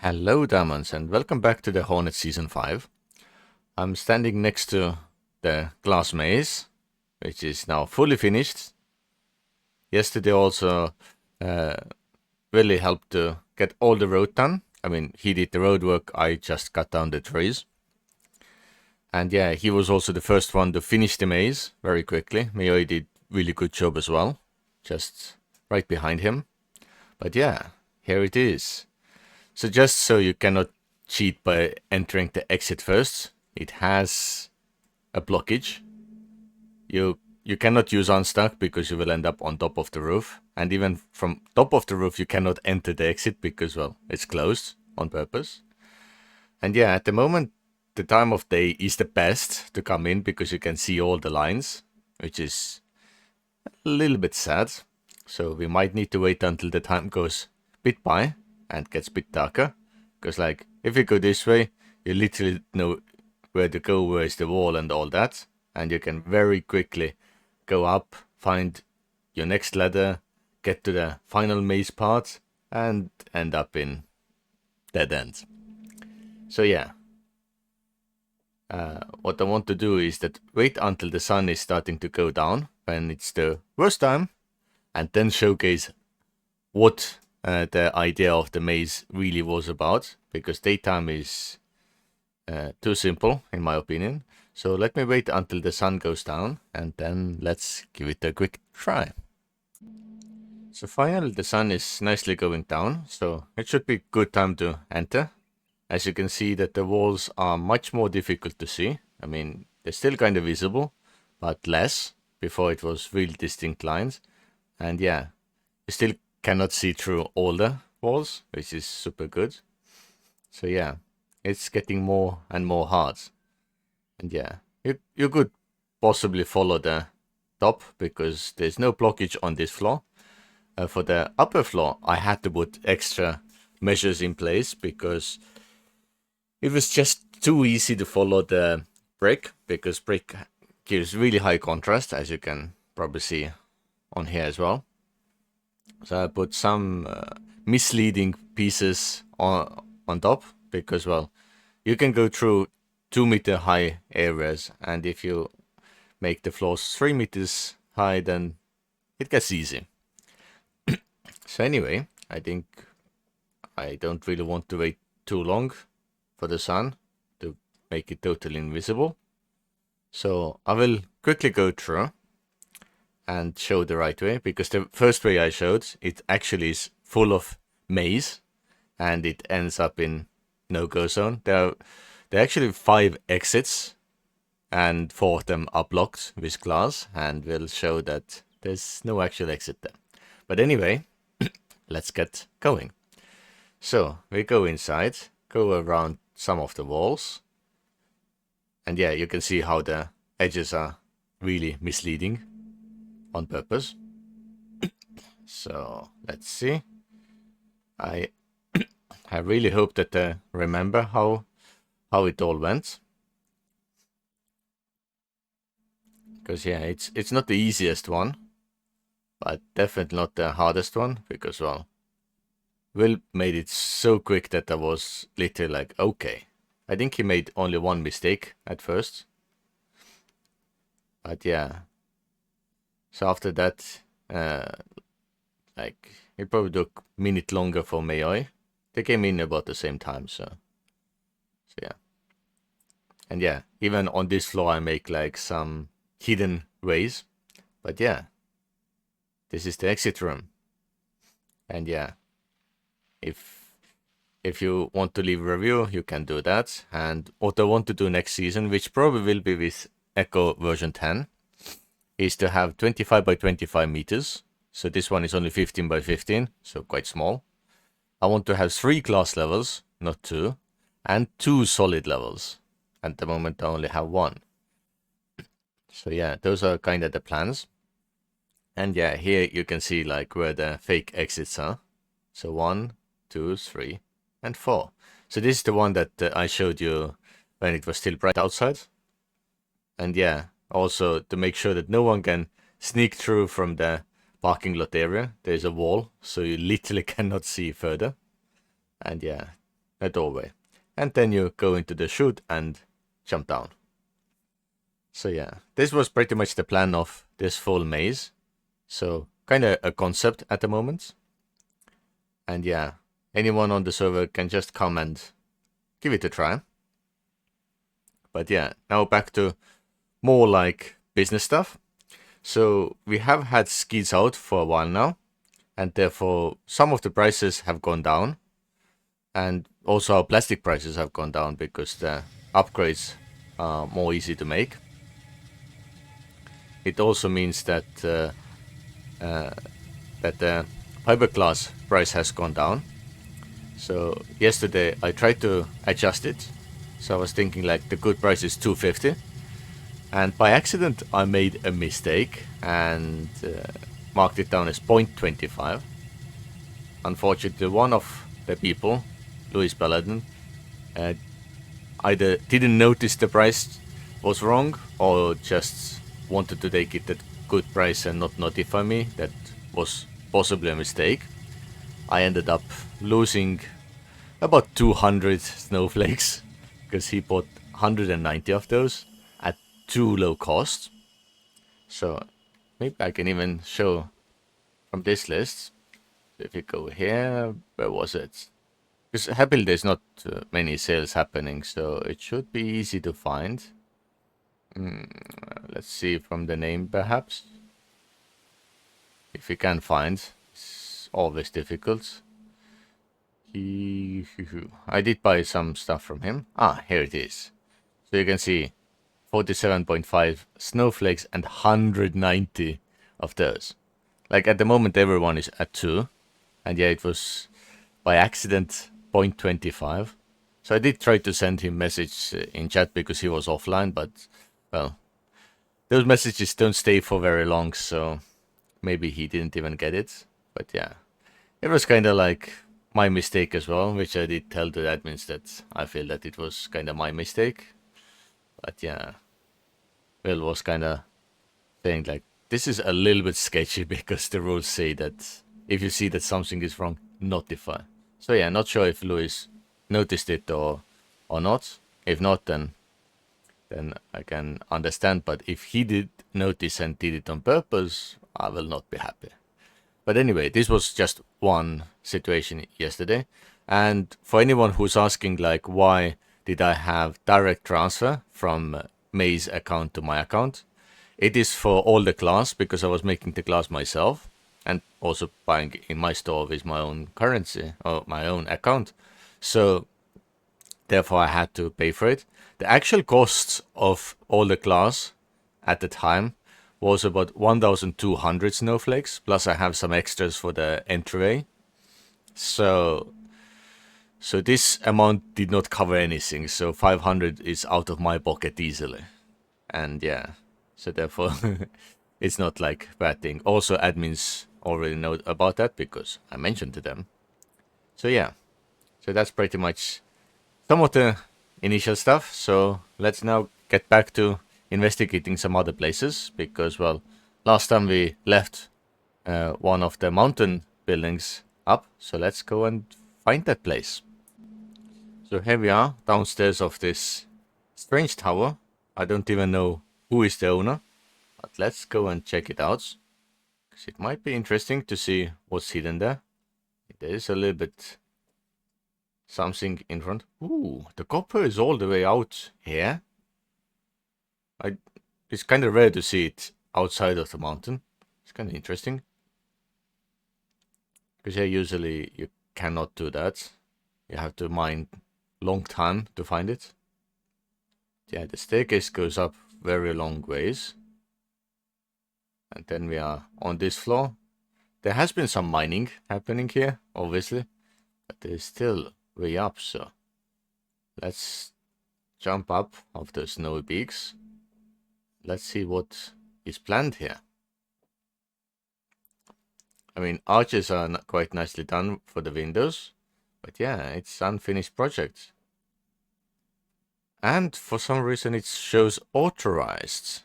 Hello, Diamonds, and welcome back to the Hornet Season 5. I'm standing next to the glass maze, which is now fully finished. Yesterday also really helped to get all the road done. I mean, he did the road work, I just cut down the trees. And yeah, he was also the first one to finish the maze very quickly. Miyoi did really good job as well, just right behind him. But yeah, here it is. So just so you cannot cheat by entering the exit first, it has a blockage. You cannot use unstuck because you will end up on top of the roof. And even from top of the roof you cannot enter the exit because, well, it's closed on purpose. And yeah, at the moment the time of day is the best to come in because you can see all the lines, which is a little bit sad. So we might need to wait until the time goes a bit by and gets a bit darker. Because like, if you go this way, you literally know where to go, where is the wall and all that. And you can very quickly go up, find your next ladder, get to the final maze part, and end up in dead end. So yeah. What I want to do is that wait until the sun is starting to go down, when it's the worst time, and then showcase what the idea of the maze really was about, because daytime is too simple in my opinion. So let me wait until the sun goes down and then let's give it a quick try. So finally the sun is nicely going down, so it should be good time to enter. As you can see that the walls are much more difficult to see. I mean, they're still kind of visible, but less. Before it was real distinct lines. And yeah, you still cannot see through all the walls, which is super good. So yeah, it's getting more and more hard. And yeah, you could possibly follow the top because there's no blockage on this floor. For the upper floor, I had to put extra measures in place because it was just too easy to follow the brick, because brick gives really high contrast, as you can probably see on here as well. So I put some misleading pieces on top because, well, you can go through 2-meter high areas, and if you make the floors 3 meters high, then it gets easy. So anyway, I think I don't really want to wait too long for the sun to make it totally invisible. So I will quickly go through and show the right way, because the first way I showed, it actually is full of maze and it ends up in no-go zone. There are actually 5 exits and 4 of them are blocked with glass, and we'll show that there's no actual exit there. But anyway, let's get going. So we go inside, go around some of the walls, and yeah, you can see how the edges are really misleading on purpose. So let's see. I really hope that I remember how it all went, because yeah, it's not the easiest one, but definitely not the hardest one, because, well, Will made it so quick that I was literally like, okay. I think he made only one mistake at first, but yeah. So after that, like, it probably took a minute longer for Miyoi. They came in about the same time, so yeah. And yeah, even on this floor I make like some hidden ways. But yeah, this is the exit room. And yeah, if you want to leave a review, you can do that. And what I want to do next season, which probably will be with Echo version 10, is to have 25 by 25 meters. So this one is only 15 by 15, so quite small. I want to have 3 glass levels, not 2, and 2 solid levels. At the moment I only have 1. So yeah, those are kind of the plans. And yeah, here you can see like where the fake exits are. So 1, 2, 3, and 4. So this is the one that I showed you when it was still bright outside. And yeah, also to make sure that no one can sneak through from the parking lot area, there's a wall, so you literally cannot see further. And yeah, a doorway. And then you go into the chute and jump down. So yeah, this was pretty much the plan of this full maze. So kind of a concept at the moment. And yeah, anyone on the server can just come and give it a try. But yeah, now back to more like business stuff. So we have had skis out for a while now, and therefore some of the prices have gone down. And also our plastic prices have gone down because the upgrades are more easy to make. It also means that the fiberglass price has gone down. So yesterday I tried to adjust it. So I was thinking like the good price is 250, and by accident I made a mistake and marked it down as 0.25. Unfortunately, one of the people, Louis Paladin, uh, either didn't notice the price was wrong or just wanted to take it at good price and not notify me. That was possibly a mistake. I ended up losing about 200 snowflakes because he bought 190 of those at too low cost. So maybe I can even show from this list. If you go here, where was it? Because happily there's not many sales happening, so it should be easy to find. Let's see from the name perhaps. If we can find, it's always difficult. I did buy some stuff from him. Ah, here it is. So you can see 47.5 snowflakes and 190 of those. Like at the moment everyone is at 2. And yeah, it was by accident 0.25. So I did try to send him message in chat because he was offline, but well, those messages don't stay for very long, so maybe he didn't even get it. But yeah, it was kind of like my mistake as well, which I did tell the admins that I feel that it was kind of my mistake. But yeah, Will was kind of saying like, this is a little bit sketchy because the rules say that if you see that something is wrong, notify. So yeah, not sure if Louis noticed it or not. If not, then I can understand. But if he did notice and did it on purpose, I will not be happy. But anyway, this was just one situation yesterday. And for anyone who's asking like, why did I have direct transfer from May's account to my account? It is for all the class because I was making the class myself and also buying in my store with my own currency or my own account. So therefore I had to pay for it. The actual costs of all the class at the time was about 1,200 snowflakes, plus I have some extras for the entryway. So this amount did not cover anything, so 500 is out of my pocket easily. And yeah, so therefore it's not like bad thing. Also admins already know about that because I mentioned to them. So yeah, so that's pretty much some of the initial stuff. So let's now get back to investigating some other places because, well, last time we left one of the mountain buildings up. So let's go and find that place. So here we are downstairs of this strange tower. I don't even know who is the owner, but let's go and check it out. Because it might be interesting to see what's hidden there. There is a little bit something in front. Ooh, the copper is all the way out here. It's kind of rare to see it outside of the mountain. It's kind of interesting. Because here usually you cannot do that. You have to mine long time to find it. Yeah, the staircase goes up very long ways. And then we are on this floor. There has been some mining happening here, obviously. But there's still way up, so let's jump up of the snowy peaks. Let's see what is planned here. I mean, arches are quite nicely done for the windows, but yeah, it's unfinished project. And for some reason it shows authorized.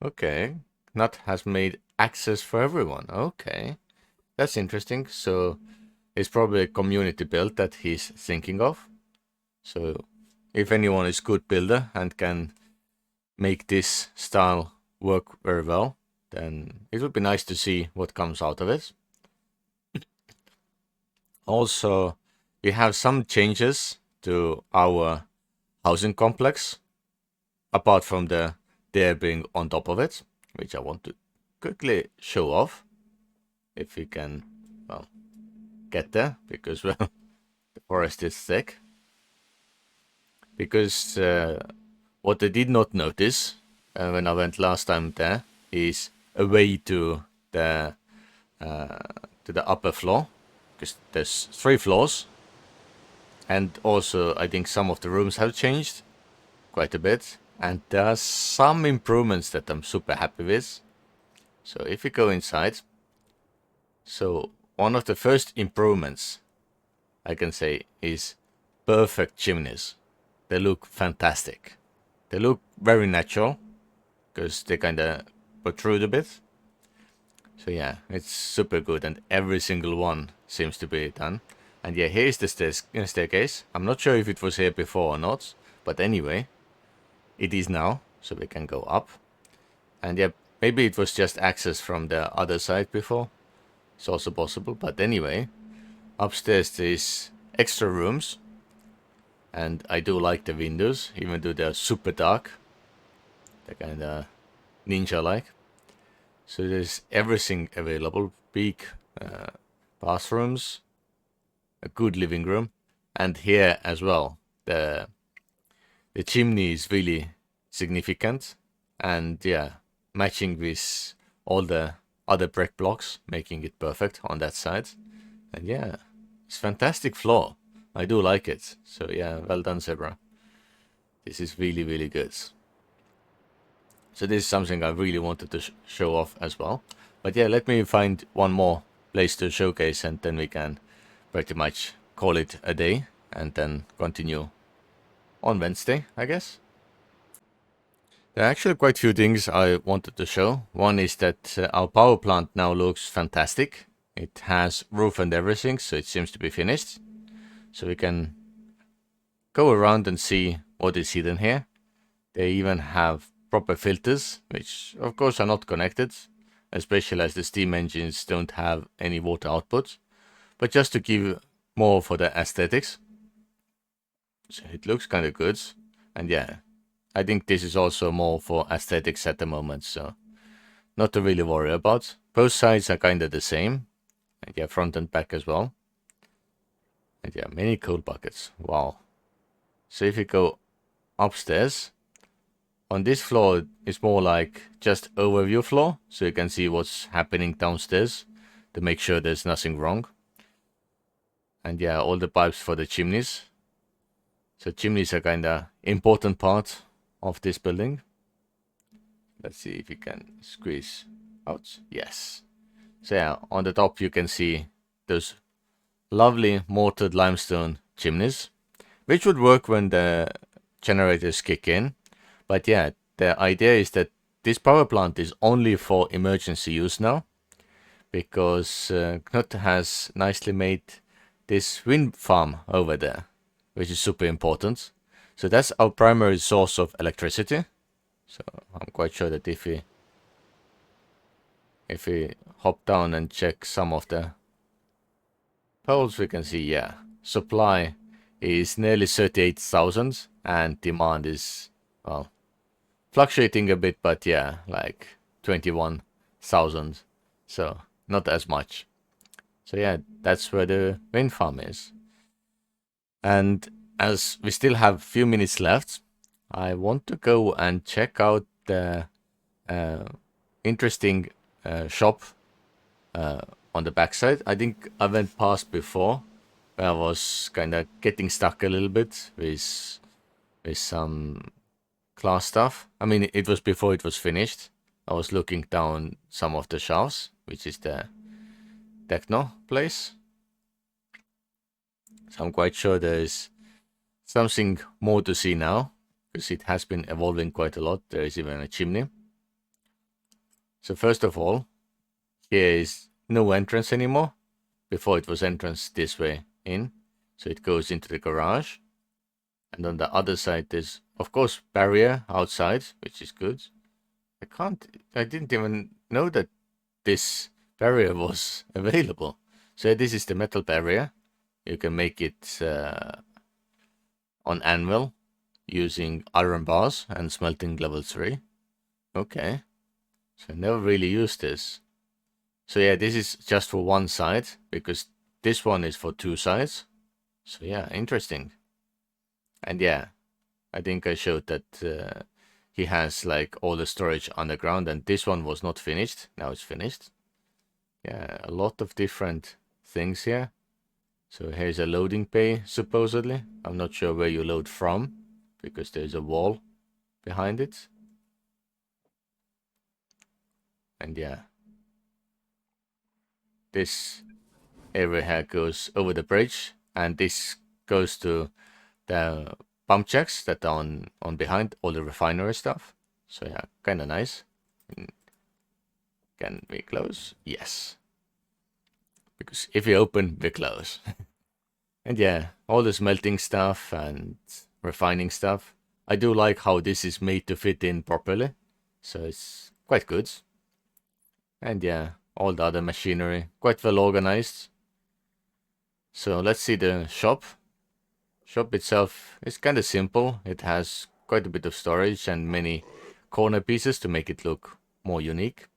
Okay, Nut has made access for everyone. Okay, that's interesting. So It's probably a community build that he's thinking of. So if anyone is good builder and can make this style work very well, then it would be nice to see what comes out of it. Also, we have some changes to our housing complex, apart from the there being on top of it, which I want to quickly show off, if we can, well, get there, because well, the forest is thick. Because what I did not notice when I went last time there is a way to the upper floor, because there's 3 floors, and also I think some of the rooms have changed quite a bit, and there are some improvements that I'm super happy with. So if we go inside, so one of the first improvements I can say is perfect chimneys. They look fantastic. They look very natural because they kind of protrude a bit. So yeah, it's super good, and every single one seems to be done. And yeah, here's the staircase. I'm not sure if it was here before or not, but anyway, it is now, so we can go up. And yeah, maybe it was just access from the other side before. It's also possible, but anyway, upstairs there's extra rooms. And I do like the windows, even though they're super dark. They're kind of ninja-like. So there's everything available. Big bathrooms, a good living room, and here as well. The chimney is really significant, and yeah, matching with all the other brick blocks, making it perfect on that side. And yeah, it's fantastic floor. I do like it. So yeah, well done, Zebra. This is really, really good. So this is something I really wanted to show off as well. But yeah, let me find one more place to showcase, and then we can pretty much call it a day and then continue on Wednesday, I guess. There are actually quite a few things I wanted to show. One is that our power plant now looks fantastic. It has roof and everything, so it seems to be finished. So we can go around and see what is hidden here. They even have proper filters, which of course are not connected, especially as the steam engines don't have any water output, but just to give more for the aesthetics. So it looks kind of good, and yeah, I think this is also more for aesthetics at the moment, so not to really worry about. Both sides are kind of the same, and yeah, front and back as well. And yeah, many coal buckets, wow. So if you go upstairs, on this floor it's more like just overview floor, so you can see what's happening downstairs to make sure there's nothing wrong. And yeah, all the pipes for the chimneys. So chimneys are kinda important part of this building. Let's see if we can squeeze out. Yes. So yeah, on the top you can see those lovely mortared limestone chimneys, which would work when the generators kick in. But yeah, the idea is that this power plant is only for emergency use now, because Knut has nicely made this wind farm over there, which is super important. So that's our primary source of electricity. So I'm quite sure that if we hop down and check some of the poles, we can see, yeah, supply is nearly 38,000 and demand is, well, fluctuating a bit, but yeah, like 21,000. So not as much. So yeah, that's where the wind farm is. And as we still have a few minutes left, I want to go and check out the interesting shop on the backside. I think I went past before, where I was kind of getting stuck a little bit with some class stuff. I mean, it was before it was finished. I was looking down some of the shelves, which is the techno place. So I'm quite sure there is something more to see now, because it has been evolving quite a lot. There is even a chimney. So first of all, here is no entrance anymore, Before it was entrance this way in. So it goes into the garage. And on the other side there's of course barrier outside, which is good. I didn't even know that this barrier was available. So this is the metal barrier. You can make it on anvil using iron bars and smelting level 3. Okay. So I never really used this. So yeah, this is just for one side, because this one is for two sides. So yeah, interesting. And yeah, I think I showed that he has like all the storage underground, and this one was not finished. Now it's finished. Yeah, a lot of different things here. So here's a loading bay, supposedly. I'm not sure where you load from, because there's a wall behind it. And yeah, this area here goes over the bridge, and this goes to the pump jacks that are on behind all the refinery stuff. So yeah, kind of nice. Can we close? Yes. Because if you open, we close. And yeah, all the smelting stuff and refining stuff. I do like how this is made to fit in properly. So it's quite good. And yeah, all the other machinery, quite well organized. So let's see the shop. Shop itself is kind of simple. It has quite a bit of storage and many corner pieces to make it look more unique.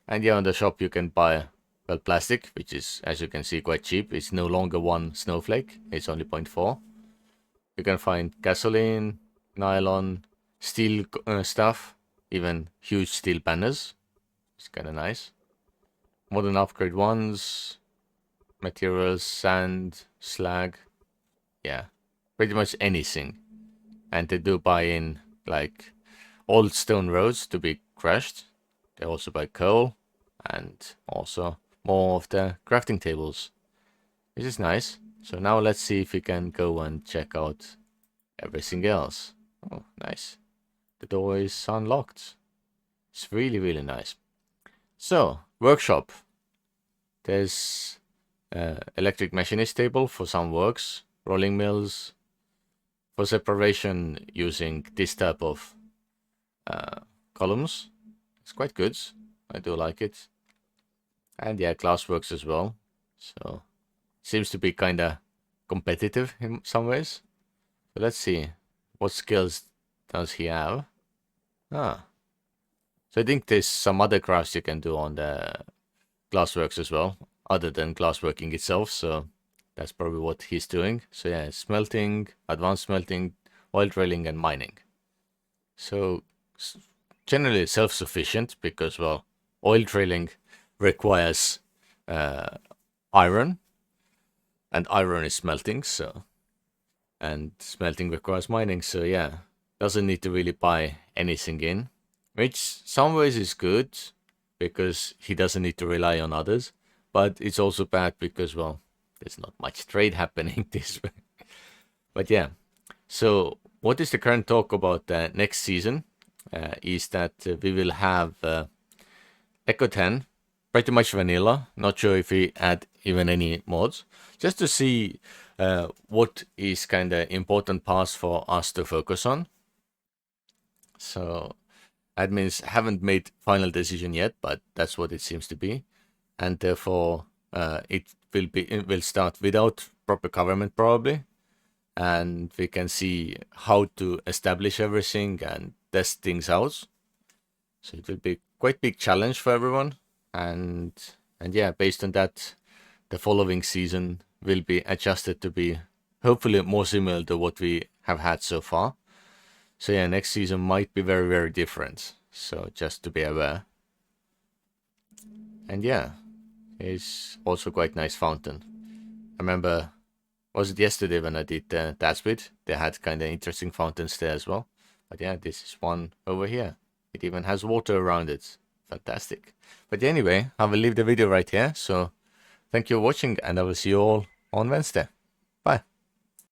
And yeah, on the shop you can buy, well, plastic, which is, as you can see, quite cheap. It's no longer 1 snowflake, it's only 0.4. You can find gasoline, nylon, steel stuff, even huge steel banners. It's kind of nice. Modern upgrade ones, materials, sand, slag. Yeah, pretty much anything. And they do buy in like old stone roads to be crushed. They also buy coal and also more of the crafting tables, which is nice. So now let's see if we can go and check out everything else. Oh, nice. The door is unlocked. It's really, really nice. So, workshop. There's electric machinist table for some works, rolling mills, for separation using this type of columns. It's quite good. I do like it. And yeah, glassworks as well. So seems to be kind of competitive in some ways. So let's see, what skills does he have? Ah, so I think there's some other crafts you can do on the glassworks as well, other than glassworking itself. So that's probably what he's doing. So yeah, smelting, advanced smelting, oil drilling, and mining. So generally self-sufficient, because, well, oil drilling requires iron, and iron is smelting, so, and smelting requires mining, so yeah, doesn't need to really buy anything in, which some ways is good because he doesn't need to rely on others, but it's also bad because, well, there's not much trade happening this way. But yeah, so what is the current talk about next season? Is that we will have Echo 10, pretty much vanilla. Not sure if we add even any mods, just to see what is kind of important parts for us to focus on. So admins haven't made final decision yet, but that's what it seems to be, and therefore it will start without proper government probably, and we can see how to establish everything and test things out. So it will be quite big challenge for everyone, and yeah, based on that, the following season will be adjusted to be hopefully more similar to what we have had so far. So yeah, next season might be very, very different. So just to be aware. And yeah, it's also quite nice fountain. I remember, was it yesterday when I did that bit? They had kind of interesting fountains there as well. But yeah, this is one over here. It even has water around it. Fantastic. But anyway, I will leave the video right here. So thank you for watching, and I will see you all on Wednesday.